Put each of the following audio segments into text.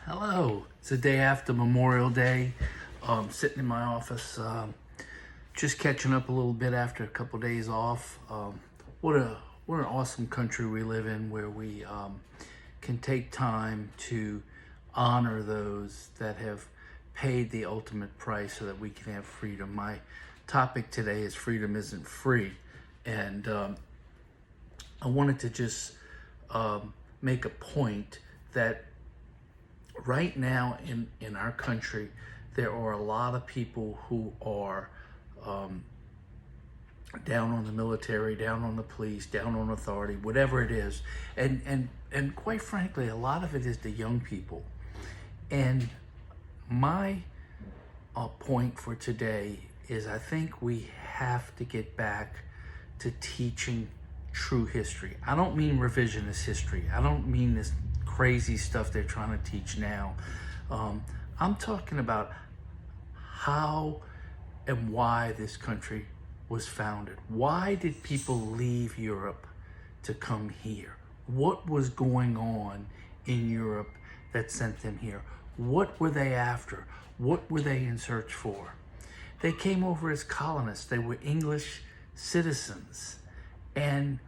Hello. It's the day after Memorial Day. Sitting in my office, just catching up a little bit after a couple days off. What an awesome country we live in, where we can take time to honor those that have paid the ultimate price so that we can have freedom. My topic today is freedom isn't free, and I wanted to just make a point that right now in our country, there are a lot of people who are down on the military, down on the police, down on authority, whatever it is. And quite frankly, a lot of it is the young people. And my point for today is I think we have to get back to teaching true history. I don't mean revisionist history. I don't mean this crazy stuff they're trying to teach now. I'm talking about how and why this country was founded. Why did people leave Europe to come here? What was going on in Europe that sent them here? What were they after? What were they in search for? They came over as colonists. They were English citizens and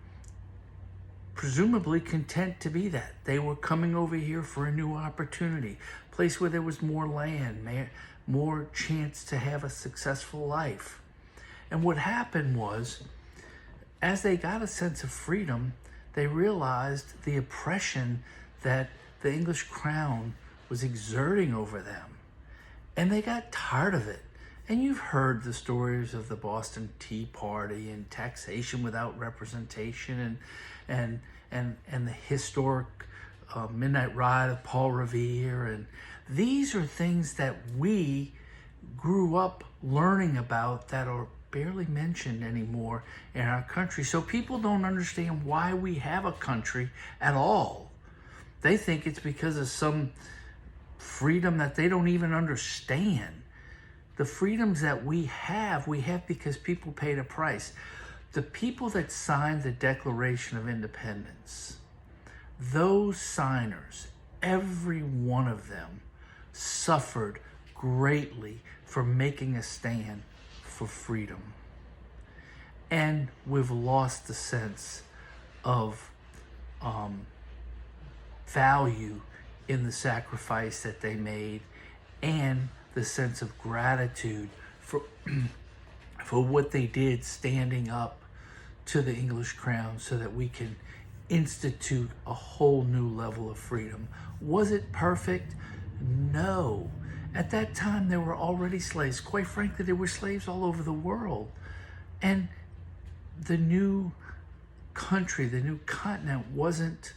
presumably content to be that. They were coming over here for a new opportunity, a place where there was more land, more chance to have a successful life. And what happened was, as they got a sense of freedom, they realized the oppression that the English crown was exerting over them. And they got tired of it. And you've heard the stories of the Boston Tea Party and taxation without representation and the historic Midnight Ride of Paul Revere. And these are things that we grew up learning about that are barely mentioned anymore in our country. So people don't understand why we have a country at all. They think it's because of some freedom that they don't even understand. The freedoms that we have because people paid a price. The people that signed the Declaration of Independence, those signers, every one of them suffered greatly for making a stand for freedom. And we've lost the sense of value in the sacrifice that they made and the sense of gratitude for what they did standing up to the English crown so that we can institute a whole new level of freedom. Was it perfect? No. At that time, there were already slaves. Quite frankly, there were slaves all over the world. And the new country, the new continent wasn't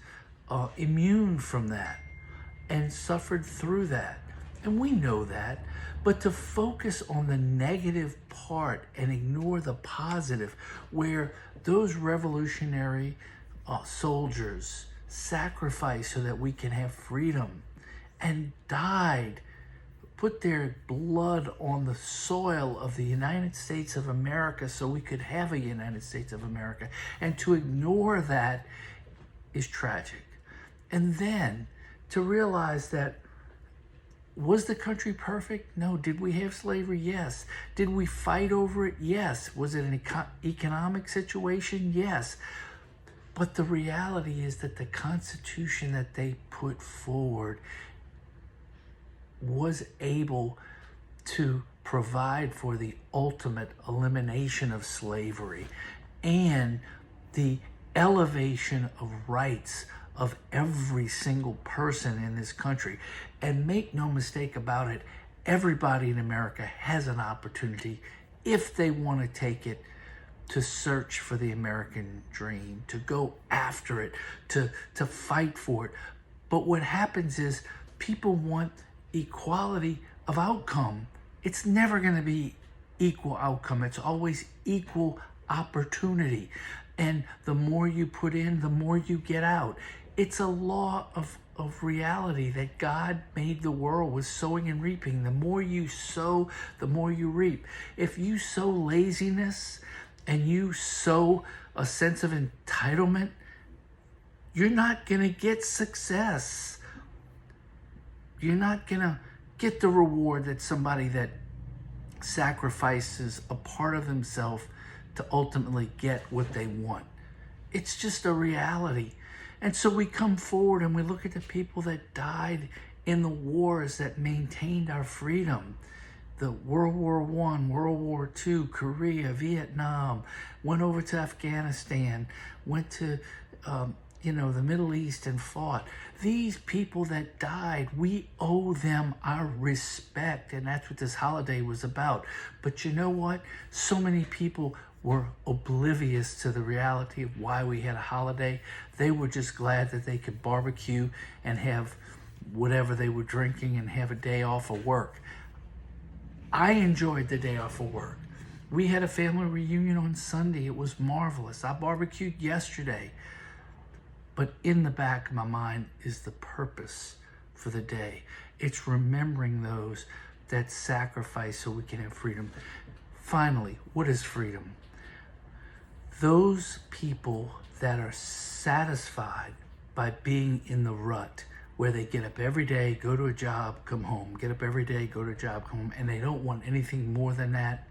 immune from that and suffered through that. And we know that. But to focus on the negative part and ignore the positive, where those revolutionary soldiers sacrificed so that we can have freedom and died, put their blood on the soil of the United States of America so we could have a United States of America. And to ignore that is tragic. And then to realize that, was the country perfect? No. Did we have slavery? Yes. Did we fight over it? Yes. Was it an economic situation? Yes. But the reality is that the Constitution that they put forward was able to provide for the ultimate elimination of slavery and the elevation of rights of every single person in this country. And make no mistake about it, everybody in America has an opportunity, if they want to take it, to search for the American dream, to go after it, to fight for it. But what happens is people want equality of outcome. It's never going to be equal outcome. It's always equal opportunity. And the more you put in, the more you get out. It's a law of reality that God made the world with sowing and reaping. The more you sow, the more you reap. If you sow laziness and you sow a sense of entitlement, you're not going to get success. You're not gonna get the reward that somebody that sacrifices a part of themselves to ultimately get what they want. It's just a reality. And so we come forward and we look at the people that died in the wars that maintained our freedom. The World War I, World War II, Korea, Vietnam, went over to Afghanistan, went to the Middle East and fought. These people that died, we owe them our respect, and that's what this holiday was about. But you know what? So many people were oblivious to the reality of why we had a holiday. They were just glad that they could barbecue and have whatever they were drinking and have a day off of work. I enjoyed the day off of work. We had a family reunion on Sunday. It was marvelous. I barbecued yesterday. But in the back of my mind is the purpose for the day. It's remembering those that sacrifice so we can have freedom. Finally, what is freedom? Those people that are satisfied by being in the rut, where they get up every day, go to a job, come home, get up every day, go to a job, come home, and they don't want anything more than that,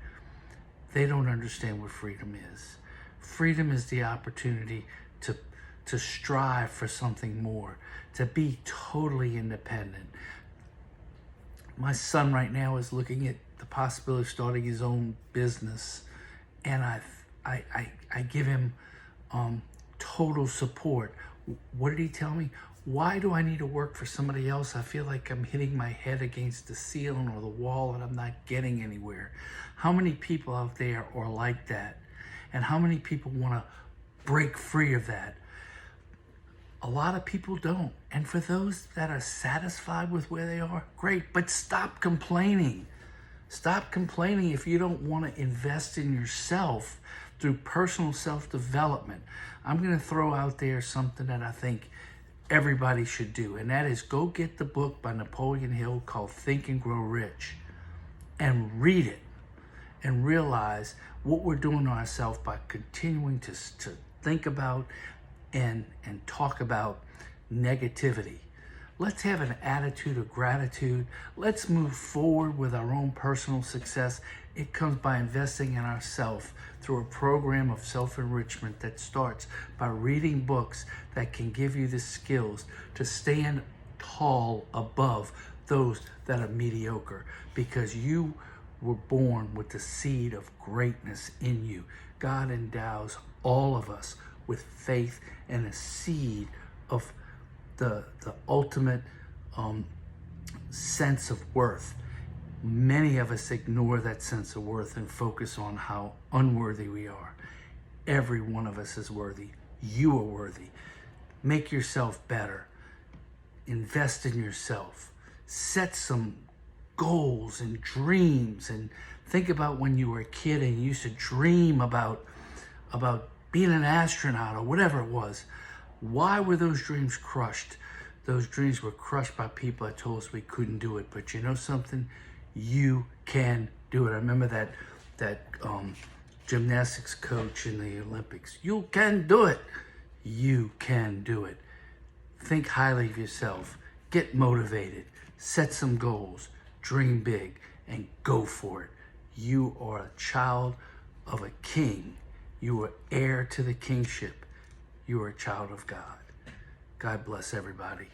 they don't understand what freedom is. Freedom is the opportunity to strive for something more, to be totally independent. My son right now is looking at the possibility of starting his own business, and I give him total support. What did he tell me? Why do I need to work for somebody else? I feel like I'm hitting my head against the ceiling or the wall and I'm not getting anywhere. How many people out there are like that? And how many people want to break free of that? A lot of people don't. And for those that are satisfied with where they are, great. But stop complaining. Stop complaining if you don't want to invest in yourself through personal self-development. I'm going to throw out there something that I think everybody should do, and that is go get the book by Napoleon Hill called Think and Grow Rich and read it and realize what we're doing to ourselves by continuing to think about and talk about negativity. Let's have an attitude of gratitude. Let's move forward with our own personal success. It comes by investing in ourselves through a program of self-enrichment that starts by reading books that can give you the skills to stand tall above those that are mediocre, because you were born with the seed of greatness in you. God endows all of us with faith and a seed of the ultimate sense of worth. Many of us ignore that sense of worth and focus on how unworthy we are. Every one of us is worthy. You are worthy. Make yourself better. Invest in yourself. Set some goals and dreams, and think about when you were a kid and you used to dream about being an astronaut or whatever it was. Why were those dreams crushed? Those dreams were crushed by people that told us we couldn't do it. But you know something? You can do it. I remember that gymnastics coach in the Olympics. You can do it. You can do it. Think highly of yourself. Get motivated. Set some goals. Dream big and go for it. You are a child of a king. You are heir to the kingship. You are a child of God. God bless everybody.